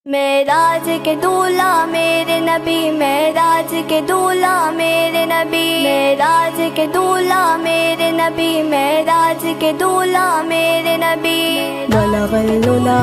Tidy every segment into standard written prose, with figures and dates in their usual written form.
معراج کے دولہ میرے نبی، معراج کے دولہ میرے نبی، معراج کے دولہ میرے نبی، معراج کے دولہ میرے نبی، بلغ العلا۔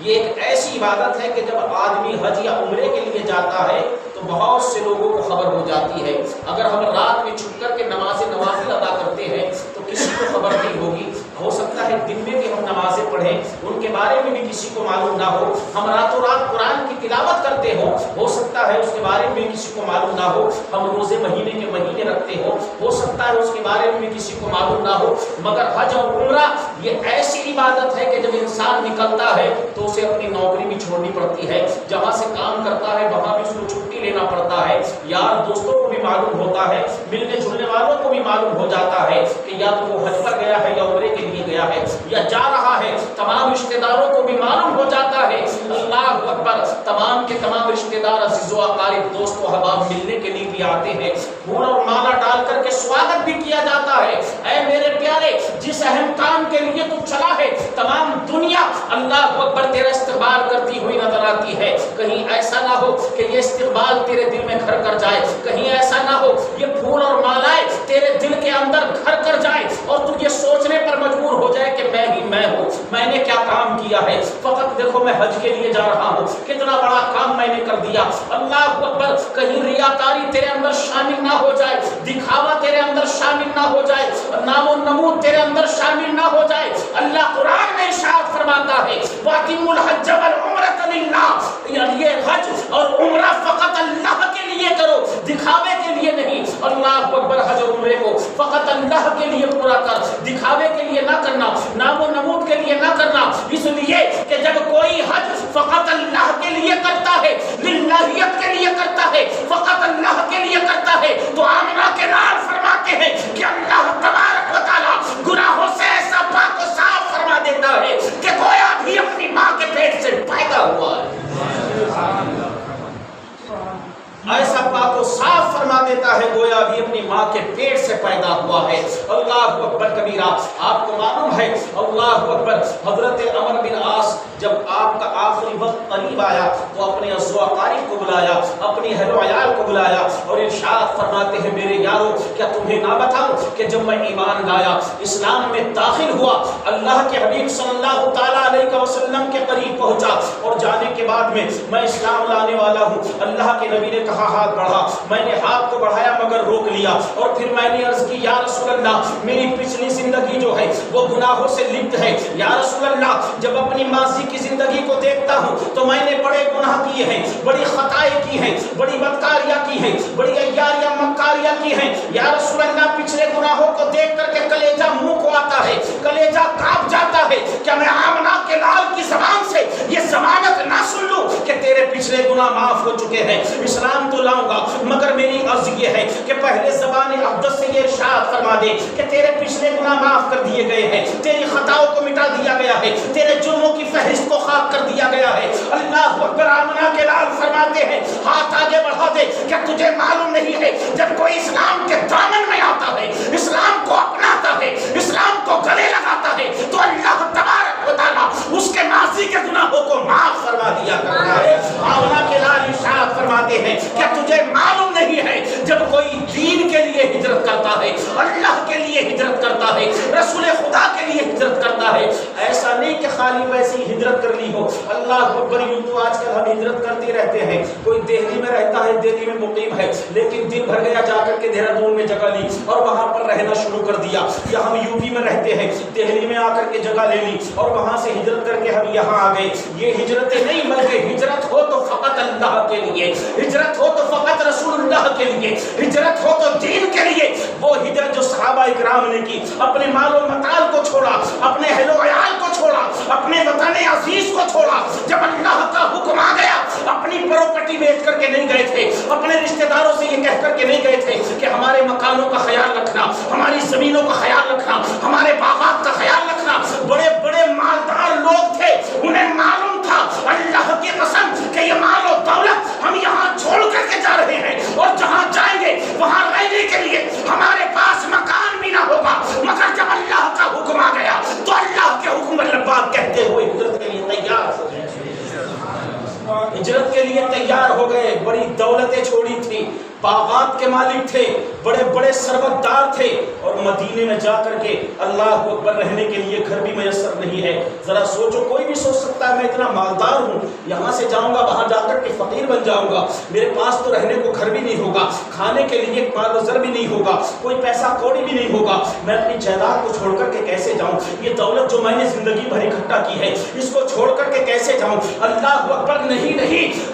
یہ ایک ایسی عبادت ہے کہ جب آدمی حج یا عمرے کے لیے جاتا ہے تو بہت سے لوگوں کو خبر ہو جاتی ہے۔ اگر ہم رات میں چھپ کر کے نوافل ادا کرتے ہیں تو کسی کو خبر نہیں ہوگی۔ ہو سکتا ہے دن میں بھی ہم نمازیں پڑھیں، ان کے بارے میں بھی کسی کو معلوم نہ ہو۔ ہم راتوں رات قرآن کی تلاوت کرتے ہو سکتا ہے اس کے بارے میں بھی کسی کو معلوم نہ ہو۔ ہم روزے مہینے کے مہینے رکھتے ہو سکتا ہے اس کے بارے میں بھی کسی کو معلوم نہ ہو۔ مگر حج اور عمرہ یہ ایسی عبادت ہے کہ جب انسان نکلتا ہے تو اسے اپنی نوکری بھی چھوڑنی پڑتی ہے، جہاں سے کام کرتا ہے وہاں بھی اس کو چھٹی لینا پڑتا ہے۔ یار دوستوں کو بھی معلوم ہوتا ہے، ملنے جلنے والوں کو بھی معلوم ہو جاتا ہے کہ یا تو وہ حج پر گیا ہے یا عمرے کے لیے گیا ہے یا جا رہا ہے۔ تمام رشتہ داروں کو بھی معلوم ہو جاتا ہے۔ اللہ اکبر! تمام کے تمام رشتہ دار، عزیز و اقارب، دوست و احباب ملنے کے لیے بھی آتے ہیں۔ پھول اور مالا ڈال کر کے سواگت بھی کیا جاتا ہے۔ اے میرے پیارے، جس اہم کام کے لیے تو چلا ہے، تمام دنیا اللہ اکبر تیرا استقبال کرتی ہوئی نظر آتی ہے۔ کہیں ایسا نہ ہو کہ یہ استقبال تیرے دل میں گھر کر جائے، کہیں ایسا نہ ہو یہ پھول اور مالائیں تیرے دل کے اندر گھر کر جائے اور تو یہ سوچنے پر مجبور ہو جائے کہ میں ہی میں ہوں، میں نے کیا کام کیا ہے۔ فقط دیکھو میں حج کے لیے جا رہا ہوں، کتنا بڑا کام میں نے کر دیا۔ اللہ اکبر! کہیں ریاکاری تیرے اندر شامل نہ ہو جائے، دکھاوا تیرے اندر شامل نہ ہو جائے، نام و نمود تیرے اندر شامل نہ ہو جائے۔ اللہ قرآن میں ارشاد فرماتا ہے وَأَتِمُّوا الْحَجَّ وَالْعُمْرَةَ لِلَّهِ، یہ حج اور عمرہ فقط اللہ کے لیے کرو، دکھاوے کے لیے نہیں۔ اللہ اکبر! حج اور عمرے کو فقط اللہ کے لیے پورا کر، دکھاوے کے لیے نہ کرنا، نام و نمود کے لیے نہ کرنا۔ اس لیے کہ جب کوئی حج فقط اللہ کے لیے کرتا ہے، للہیت کے لیے کرتا ہے، فقط اللہ کے لیے کرتا ہے، تو آمنہ کے لال فرماتے ہیں کہ اللہ تبارک و تعالیٰ گناہوں سے ایسا پاک و صاف فرما دیتا ہے کہ گویا بھی اپنی ماں کے پیٹ سے پیدا ہوا ہے۔ ایسا پاک و صاف فرما دیتا ہے گویا بھی اپنی ماں کے پیٹ سے پیدا ہوا ہے۔ اللہ اکبر کبیرہ! آپ کو معلوم ہے، اللہ اکبر، حضرت عمر بن عاص جب آپ کا آخری وقت قریب آیا تو اپنے عزیز و اقارب کو بلایا، اپنی اہل و عیال کو بلایا اور ارشاد فرماتے ہیں میرے یارو، کیا تمہیں نہ بتاؤں کہ جب میں ایمان لایا، اسلام میں داخل ہوا، اللہ کے حبیب صلی اللہ تعالیٰ علیہ وسلم کے قریب پہنچا اور جانے کے بعد میں اسلام لانے والا ہوں۔ اللہ کے نبی نے کہا ہاتھ بڑھا، میں نے ہاتھ کو بڑھایا مگر روک لیا اور پھر میں نے عرض کی یا رسول اللہ میری پچھلی زندگی جو ہے وہ گناہوں سے لپت ہے۔ یا رسول اللہ جب اپنی ماضی کی زندگی کو دیکھتا ہوں تو میں نے بڑے گناہ کیے ہیں، بڑی خطائیں کی ہیں، بڑی بدکاریاں کی ہیں، بڑی عیاریاں مکاریاں کی ہیں۔ یا رسول اللہ پچھلے گناہوں کو دیکھ کر کے کلیجہ منہ کو آتا ہے، کلیجہ کانپ جاتا ہے۔ کیا میں آمنہ کے لال کی زبان سے یہ ضمانت نہ سن لوں کہ تیرے پچھلے گناہ معاف ہو چکے ہیں؟ اسلام تو لاؤں گا مگر میری عرض یہ ہے کہ پہلے زبان اقدس سے یہ ارشاد فرما دے کہ تیرے پچھلے گناہ معاف کر دیے گئے ہیں، تیری خطاؤں کو مٹا دیا گیا ہے، تیرے جرموں کی فہرست کو خاک کر دیا گیا ہے۔ اللہ اکبر! آمنہ کے لال فرماتے ہیں ہاتھ آگے بڑھا دے، کیا تجھے معلوم نہیں ہے جب کوئی اسلام کے دامن میں آتا ہے، اسلام کو اپناتا ہے، اسلام کو گلے لگاتا ہے تو اللہ تبارک و تعالیٰ اس کے ماضی کے گناہوں کو معاف فرما دیا کرتا ہے۔ آمنہ کے لال ارشاد فرماتے ہیں کیا تجھے معلوم نہیں ہے جب کوئی دین کے لیے ہجرت کرتا ہے، اللہ کے لیے ہجرت کرتا ہے، رسول خدا کے لیے ہجرت کرتا ہے، ایسا نہیں کہ خالی ویسے ہی ہجرت کر لی ہو۔ اللہ اکبر! یوں تو آج کل ہم ہجرت کرتے رہتے ہیں، کوئی دہلی میں رہتا ہے، دہلی میں مقیم ہے، لیکن دن بھر گیا جا کر کے دہرادون میں جگہ لی اور وہاں پر رہنا شروع کر دیا، یا ہم یو پی میں رہتے ہیں، دہلی میں آ کر کے جگہ لے لی اور وہاں سے ہجرت کر کے ہم یہاں آ گئے۔ یہ ہجرتیں نہیں بلکہ ہجرت ہو تو فقط اللہ کے لیے، ہجرت ہو تو فقط رسول اللہ کے لیے، ہجرت ہو تو دین کے لیے۔ وہ ہجرت جو صحابہ اکرام نے کی، اپنے مال و متاع کو چھوڑا، اپنے اہل و عیال کو چھوڑا، اپنے وطن عزیز کو چھوڑا، جب اللہ کا حکم آ گیا اپنی پراپرٹی بیچ کر کے نہیں گئے تھے، اپنے رشتہ داروں سے یہ کہہ کر کے نہیں گئے تھے کہ ہمارے مکانوں کا خیال رکھنا، ہماری زمینوں کا خیال رکھنا، ہمارے باغات کا خیال رکھنا۔ بڑے بڑے مالدار لوگ تھے، انہیں معلوم تھا اللہ کی قسم کہ یہ مال و دولت ہم یہاں چھوڑ کر کے جا رہے ہیں اور جہاں جائیں گے وہاں رہنے کے لیے ہمارے پاس مکان بھی نہ ہوگا، مگر جب اللہ کا حکم آ گیا تو اللہ کے حکم پر لبیک کہتے ہوئے ہجرت کے لیے تیار ہو گئے۔ ہجرت کے لیے تیار ہو گئے، بڑی دولتیں چھوڑی تھی، باغات کے مالک تھے، بڑے بڑے ثروتدار تھے، اور مدینے میں جا کر کے اللہ اکبر رہنے کے لیے گھر بھی میسر نہیں ہے۔ ذرا سوچو، کوئی بھی سوچ سکتا ہے میں اتنا مالدار ہوں، یہاں سے جاؤں گا وہاں جا کر کے فقیر بن جاؤں گا، میرے پاس تو رہنے کو گھر بھی نہیں ہوگا، کھانے کے لیے مال و زر بھی نہیں ہوگا، کوئی پیسہ کوڑی بھی نہیں ہوگا، میں اپنی جائیداد کو چھوڑ کر کے کیسے جاؤں؟ یہ دولت جو میں نے زندگی بھر اکٹھا کی ہے اس کو چھوڑ کر کے کیسے جاؤں؟ اللہ اکبر نہیں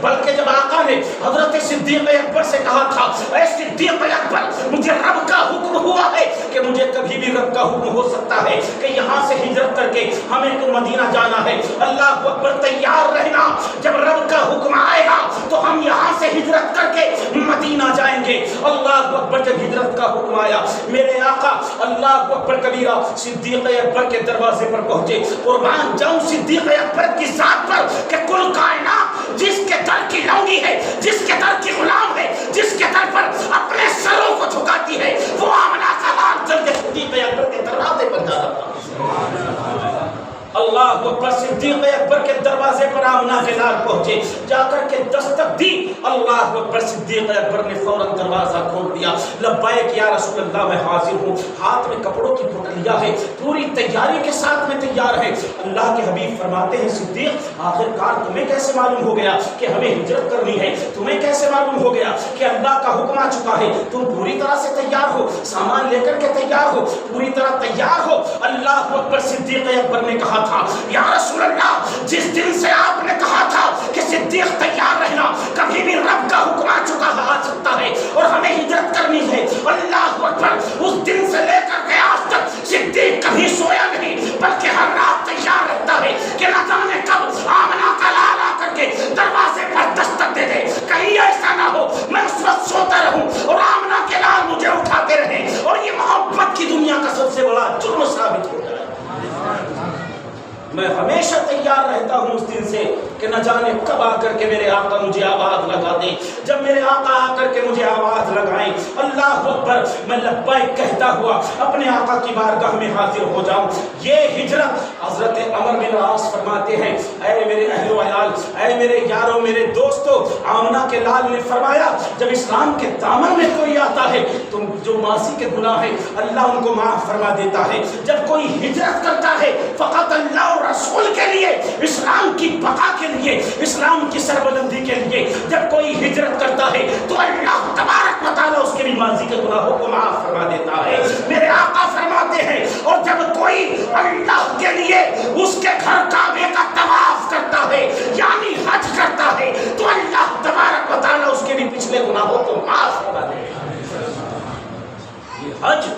بلکہ جب آقا نے حضرت صدیق اکبر سے کہا تھا، اے صدیق اکبر، مجھے رب کا حکم ہوا ہے کہ مجھے کبھی بھی رب کا حکم ہو سکتا ہے کہ یہاں سے ہجرت کر کے ہمیں تو مدینہ جانا ہے، اللہ اکبر تیار رہنا، جب رب کا حکم آئے گا تو ہم یہاں سے ہجرت کر کے مدینہ جائیں گے۔ اللہ اکبر جب ہجرت کا حکم آیا، میرے آقا اللہ اکبر کبیرہ صدیق اکبر کے دروازے پر پہنچے۔ قربان جاؤں صدیق اکبر کی ذات پر کہ کل کائنات جس کے در کی لونگی ہے، جس کے در کی غلام ہے، جس کے در پر اپنے سروں کو جھکاتی ہے، وہ آمنہ کا لال جلد صدیق اکبر کے دروازے پر جا رہا تھا۔ اللہ اکبر صدیق اکبر کے دروازے پر آمنہ کے لال پہنچے، جا کر کے دستک دی، اللہ اکبر صدیق اکبر نے فوراً دروازہ کھول دیا۔ لبیک یا رسول اللہ، میں حاضر ہوں، ہاتھ میں کپڑوں کی پٹلیاں ہے، پوری تیاری کے ساتھ میں تیار ہے۔ اللہ کے حبیب فرماتے ہیں، صدیق آخر کار تمہیں کیسے معلوم ہو گیا کہ ہمیں ہجرت کرنی ہے؟ تمہیں کیسے معلوم ہو گیا کہ اللہ کا حکم آ چکا ہے؟ تم پوری طرح سے تیار ہو، سامان لے کر کے تیار ہو، پوری طرح تیار ہو۔ اللہ اکبر صدیق اکبر نے کہا تھا، یا رسول اللہ، جس دن سے آپ نے کہا تھا کہ صدیق تیار رہنا، کبھی بھی رب کا حکم آ چکا آ سکتا ہے اور ہمیں ہجرت کرنی ہے، اللہ اکبر، اس دن سے لے کر کے آج تک صدیق کبھی سویا نہیں، بلکہ ہر رات تیار رہتا ہے کہ نہ جانے کب آمنہ کا لال آ کر کے دروازے پر دستک دے دے، کہیں ایسا نہ ہو میں اس وقت سوتا رہوں اور آمنہ کے لال مجھے اٹھاتے رہے اور یہ محبت کی دنیا کا سب سے بڑا جرم ثابت ہو جائے۔ میں ہمیشہ تیار رہتا ہوں اس دن سے کہ نہ جانے کب آ کر کے میرے آقا مجھے آواز لگا دیں۔ جب میرے آقا آ کر کے مجھے آواز لگائیں، اللہ اکبر، میں لبیک کہتا ہوا اپنے آقا کی بارگاہ میں حاضر ہو جاؤں۔ یہ ہجرت حضرت عمر بن عاص فرماتے ہیں، اے میرے اہل و عیال، اے میرے یاروں، میرے دوستوں، آمنہ کے لال نے فرمایا جب اسلام کے دامن میں کوئی آتا ہے تو جو ماضی کے گناہ ہے اللہ ان کو معاف فرما دیتا ہے۔ جب کوئی ہجرت کرتا ہے فقط اللہ رسول کے لیے، اسلام کی بقا کے لیے، اسلام کی سربلندی کے لیے جب کوئی ہجرت کرتا ہے تو اللہ تبارک و تعالیٰ اس کے بھی ماضی کے گناہوں کو معاف فرما دیتا ہے۔ میرے آقا فرماتے ہیں، اور جب کوئی اللہ کے لیے اس کے گھر کعبے کا طواف کرتا ہے یعنی حج کرتا ہے تو اللہ تبارک و تعالیٰ اس کے بھی پچھلے گناہوں کو معاف فرما دیتا ہے۔ یہ حج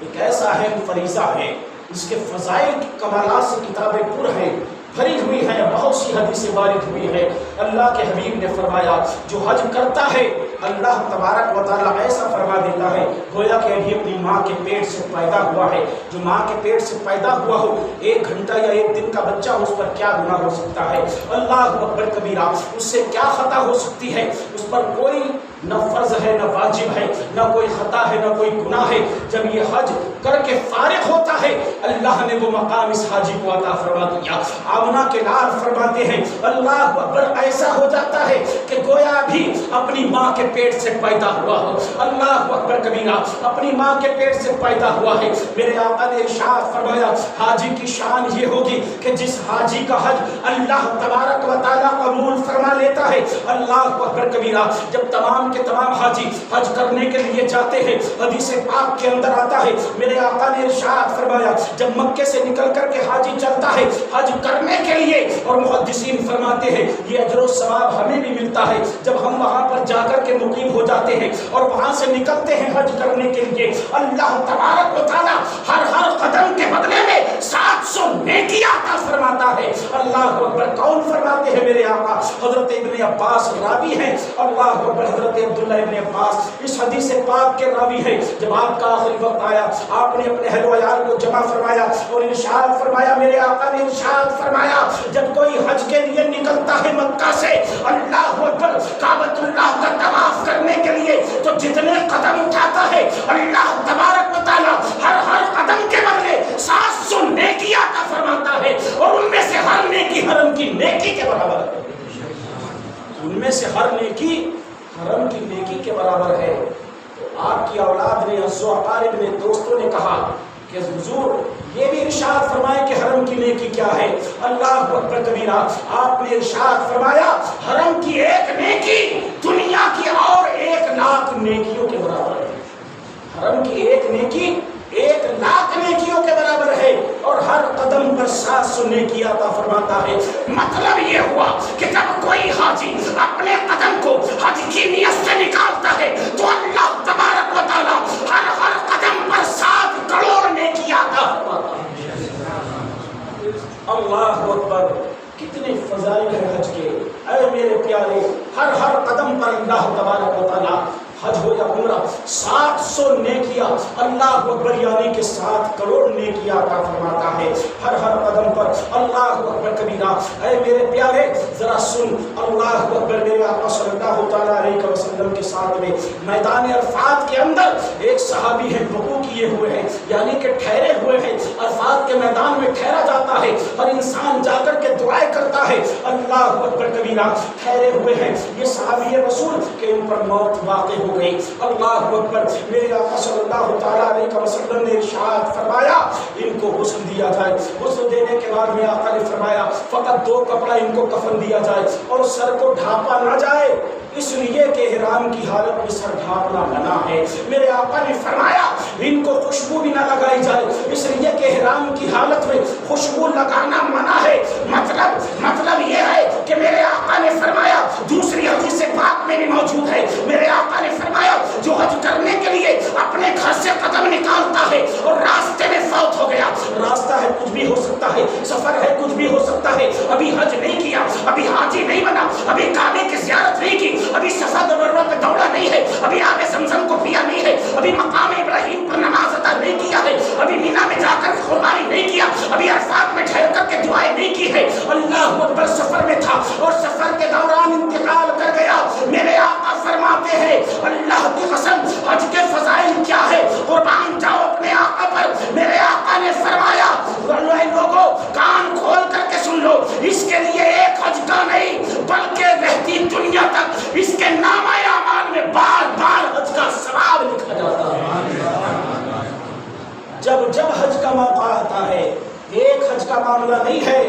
ایک ایسا اہم فریضہ ہے، اس کے فضائل کی کمالات سے کتابیں پر ہیں، بھری ہوئی ہیں، بہت سی حدیثیں وارد ہوئی ہیں۔ اللہ کے حبیب نے فرمایا جو حج کرتا ہے اللہ تبارک و تعالیٰ ایسا فرما دیتا ہے گویا کہ ابھی اپنی ماں کے پیٹ سے پیدا ہوا ہے۔ جو ماں کے پیٹ سے پیدا ہوا ہو، 1 گھنٹہ یا 1 دن کا بچہ، اس پر کیا گناہ ہو سکتا ہے؟ اللہ اکبر کبیرہ، اس سے کیا خطا ہو سکتی ہے؟ اس پر کوئی نہ فرض ہے نہ واجب ہے، نہ کوئی خطا ہے نہ کوئی گناہ ہے۔ جب یہ حج کر کے فارغ ہوتا ہے اللہ نے وہ مقام اس حاجی کو عطا فرما دیا۔ آمنہ کے لال فرماتے ہیں اللہ اکبر، ایسا ہو جاتا ہے کہ گویا بھی اپنی ماں کے پیٹ سے پیدا ہوا ہو۔ اللہ اکبر کبیرہ، اپنی ماں کے پیٹ سے پیدا ہوا ہے۔ میرے آقا نے ارشاد فرمایا حاجی کی شان یہ ہوگی کہ جس حاجی کا حج اللہ تبارک و تعالیٰ قبول فرما لیتا ہے، اللہ اکبر کبیرہ، جب تمام کے تمام حاجی حج کرنے کے لیے جاتے ہیں، حدیث پاک کے اندر آتا ہے میرے آقا نے ارشاد فرمایا جب مکے سے نکل کر کے حاجی چلتا ہے حج کرنے کے لیے، اور محدثین فرماتے ہیں یہ اجر و ثواب ہمیں بھی ملتا ہے جب ہم وہاں پر جا کر کے مقیم ہو جاتے ہیں اور وہاں سے نکلتے ہیں حج کرنے کے لیے، اللہ تبارک و تعالیٰ ہر قدم کے بدلے میں 700 نیکی عطا فرماتا ہے۔ اللہ اکبر، کون فرماتے ہیں میرے آقا؟ حضرت ابن عباس راوی ہیں، اللہ اکبر، حضرت عبداللہ ابن عباس اس حدیث پاک کے راوی ہیں۔ جب آپ کا آخری وقت آیا آپ نے اپنے اہل و عیال کو جمع فرمایا اور ارشاد فرمایا، میرے آقا نے ارشاد فرمایا جب کوئی حج کے لیے نکلتا ہے مکہ سے اللہ اکبر کعبۃ اللہ کا طواف کرنے کے لیے تو جتنے قدم اٹھاتا ہے اللہ تبارک و تعالیٰ ہر قدم کے بدلے 700 نیکی عطا فرماتا ہے اور ان میں سے ہر نیکی حرم کی نیکی کے برابر ہے۔ ان میں سے ہر نیکی حرم کی نیکی کے برابر ہے۔ تو آپ کی اولاد نے، عزیز و اقارب نے، دوستوں نے کہا کہ حضور یہ بھی ارشاد فرمائے کہ حرم کی نیکی کیا ہے۔ اللہ اکبر کبیرہ، آپ نے ارشاد فرمایا حرم کی ایک نیکی دنیا کی اور 1,00,000 نیکیوں کے برابر ہے۔ حرم کی ایک نیکی 1,00,000 نیکیوں کے برابر ہے، اور ہر قدم پر 700 نیکی عطا فرماتا ہے۔ مطلب یہ ہوا کہ جب کوئی حاجی اپنے قدم کو حج کی نیت سے نکالتا ہے تو اللہ تبارک و تعالی ہر قدم پر 7 کروڑ نیکی عطا فرماتا ہے۔ اللہ اکبر، کتنے فضائل ہیں حج کے، اے میرے پیارے، ہر قدم پر اللہ تبارک و تعالی، حج ہو یا عمرہ، 700 نیکیاں، اللہ اکبر، یعنی کہ 7 کروڑ نیکیاں عطا فرماتا ہے ہر قدم پر۔ اللہ اکبر کبیرہ، اے میرے پیارے ذرا سن، اللہ اکبر، میرے آقا صلی اللہ تعالیٰ علیہ وسلم کے ساتھ میں میدان عرفات کے اندر ایک صحابی ہے وقوع کیے ہوئے ہیں، یعنی کہ ٹھہرے ہوئے ہیں۔ عرفات کے میدان میں ٹھہرا جاتا ہے، ہر انسان جا کر کے دعائیں کرتا ہے۔ اللہ اکبر کبیرہ، ٹھہرے ہوئے ہیں یہ صحابی رسول کہ ان پر موت واقع ہو گئی۔ اللہ اکبر، میرے آقا صلی اللہ تعالیٰ علیہ وسلم نے ارشاد فرمایا ان کو غسل دیا جائے۔ غسل دینے کے بعد میں آقا نے فرمایا فقط 2 کپڑا ان کو کفن دیا جائے اور سر کو ڈھانپا نہ جائے، اس لیے کہ احرام کی حالت میں سر ڈھانپنا منع ہے۔ میرے آقا نے فرمایا ان کو خوشبو بھی نہ لگائی جائے، اس لیے کہ احرام کی حالت میں خوشبو لگانا منع ہے۔ مطلب یہ ہے کہ میرے آقا نے فرمایا، دوسری حدیث پاک میں بھی موجود ہے، میرے آقا نے فرمایا جو حج کرنے کے لیے اپنے گھر سے قدم نکالتا ہے اور راستے میں فوت ہو گیا، راستہ ہے کچھ بھی ہو سکتا ہے، سفر ہے کچھ بھی ہو سکتا ہے، ابھی حج نہیں کیا، ابھی حاجی نہیں بنا، ابھی کعبے کی زیارت نہیں کی، ابھی صفا مروا پہ دوڑا نہیں ہے، ابھی آب زمزم کو پیا نہیں ہے، ابھی مقام ابراہیم پر نماز ادا نہیں کیا ہے، ابھی مینا میں جا کر قربانی نہیں کیا، ابھی عرفات میں ٹھہر کر کے دعائیں نہیں کی ہے، اللہ اکبر، سفر میں تھا اور سفر کے دوران انتقال کر گیا۔ میرے آقا فرماتے ہیں اللہ کی قسم حج کے فضائل کیا ہے، قربان جاؤ اپنے آقا پر۔ میرے آقا نے فرمایا لوگوں کان کھول کر کے سن لو، اس کے لیے ایک حج کا نہیں بلکہ رہتی دنیا تک اس کے نامہ اعمال میں بار بار حج کا ثواب لکھا جاتا ہے۔ جب حج کا موقع آتا ہے، ایک حج کا معاملہ نہیں ہے،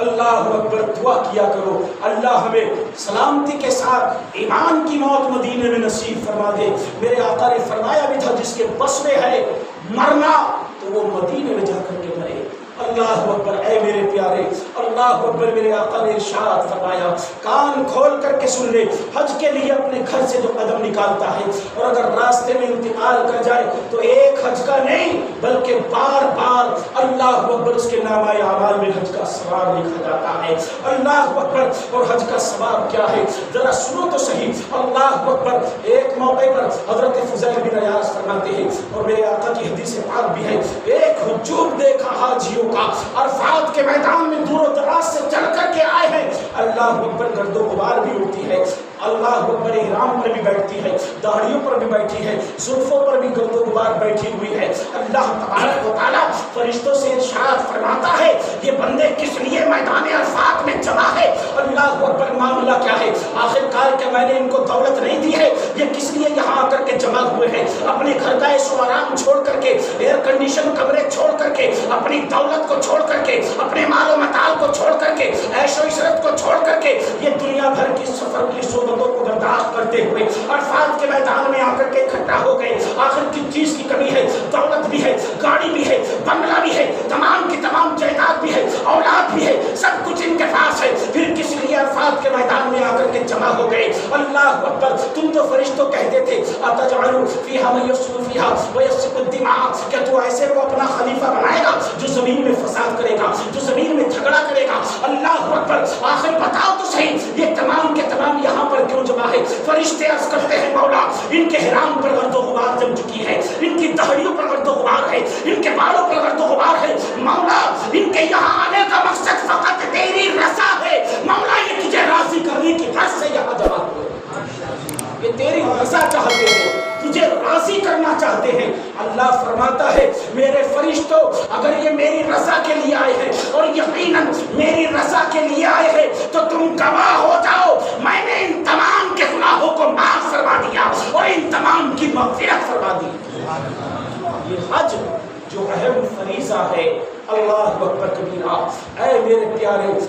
اللہ اکبر، دعا کیا کرو اللہ ہمیں سلامتی کے ساتھ ایمان کی موت مدینے میں نصیب فرما دے۔ میرے آقا نے فرمایا بھی تھا جس کے بس میں ہے مرنا تو وہ مدینے میں جا کر کے مرے۔ اللہ اکبر، اے میرے پیارے، اللہ اکبر، میرے آقا نے ارشاد فرمایا کان کھول کر کے سن لے، حج کے لیے اپنے گھر سے جو قدم نکالتا ہے اور اگر راستے میں انتقال کر جائے تو ایک حج کا نہیں بلکہ بار بار اللہ اکبر اس کے نامہ اعمال میں حج کا ثواب لکھا جاتا ہے۔ اللہ اکبر، اور حج کا ثواب کیا ہے ذرا سنو تو صحیح۔ اللہ اکبر، ایک موقع پر حضرت فضیل بن عیاض فرماتے ہیں اور میرے آقا کی حدیث پاک بھی ہے، ایک ہجوم دیکھا حاجیوں کا، عرفات کے میدان میں دور و دراز سے چل کر کے آئے ہیں، اللہ اکبر، گرد و غبار بھی اڑتی ہے، اللہ اکبر، احرام پر بھی بیٹھتی ہے، داڑھیوں پر بھی بیٹھی ہے، زلفوں پر بھی گرد و غبار بیٹھی ہوئی ہے۔ اللہ تبارک و تعالیٰ فرشتوں سے ارشاد فرماتا ہے یہ بندے کس لیے میدان عرفات میں جمع ہے؟ اللہ اکبر، معاملہ کیا ہے؟ آخر کار کہ میں نے ان کو دولت نہیں دی ہے، یہ کس لیے یہاں آ کر کے جمع ہوئے ہیں؟ اپنے گھر کا عیش و آرام چھوڑ کر کے، ایئر کنڈیشن کمرے چھوڑ کر کے، اپنی دولت کو چھوڑ کر کے، اپنے مال و متاع کو چھوڑ کر کے، عیش و عشرت کو چھوڑ کر کے، یہ دنیا بھر کی سفر کی صحبتوں کو برداشت کرتے ہوئے عرفات کے میدان میں آ کر کے اکٹھا ہو گئے۔ آخر کس چیز کی کمی ہے؟ دولت بھی ہے، گاڑی بھی ہے، بنگلہ بھی ہے، تمام کی تمام جائیداد بھی ہے، اولاد بھی ہے، سب کچھ ان کے پاس ہے، پھر کس لیے عرفات کے میدان میں آ کر کے جمع ہو گئے؟ اللہ اکبر، تم تو فرشتوں کہتے تھے اتجعل فیہا من یفسد فیہا ویسفک الدماء، کہ تو ایسے کو اپنا خلیفہ بنائے گا جو زمین میں فساد کرے گا، جو زمین میں جھگڑا کرے گا۔ اللہ اکبر، آخر بتاؤ تو صحیح یہ تمام کے تمام یہاں پر کیوں جمع ہے؟ فرشتے عرض کرتے ہیں مولا ان کے حرام پر گرد و غبار جم چکی ہے، ان کی داڑھیوں پر گرد و غبار ہے، ان کے بالوں پر گرد و غبار ہے، مولا ان کے یہاں آنے کا مقصد فقط تیری رضا ہے، مولا یہ تجھے راضی کرنے کی غرض سے یہاں جمع ہوئے، یہ تیری رضا چاہتے ہیں، تجھے راضی کرنا چاہتے ہیں۔ اللہ فرماتا ہے میرے فرشتوں اگر یہ میری رضا کے لیے آئے ہیں اور یقیناً میری رضا کے لیے آئے ہیں تو تم گواہ ہو جاؤ میں نے ان مغفرت فرما دی۔ یہ حج جو اہم فریضہ ہے، اللہ اکبر کبیرہ، اے میرے پیارے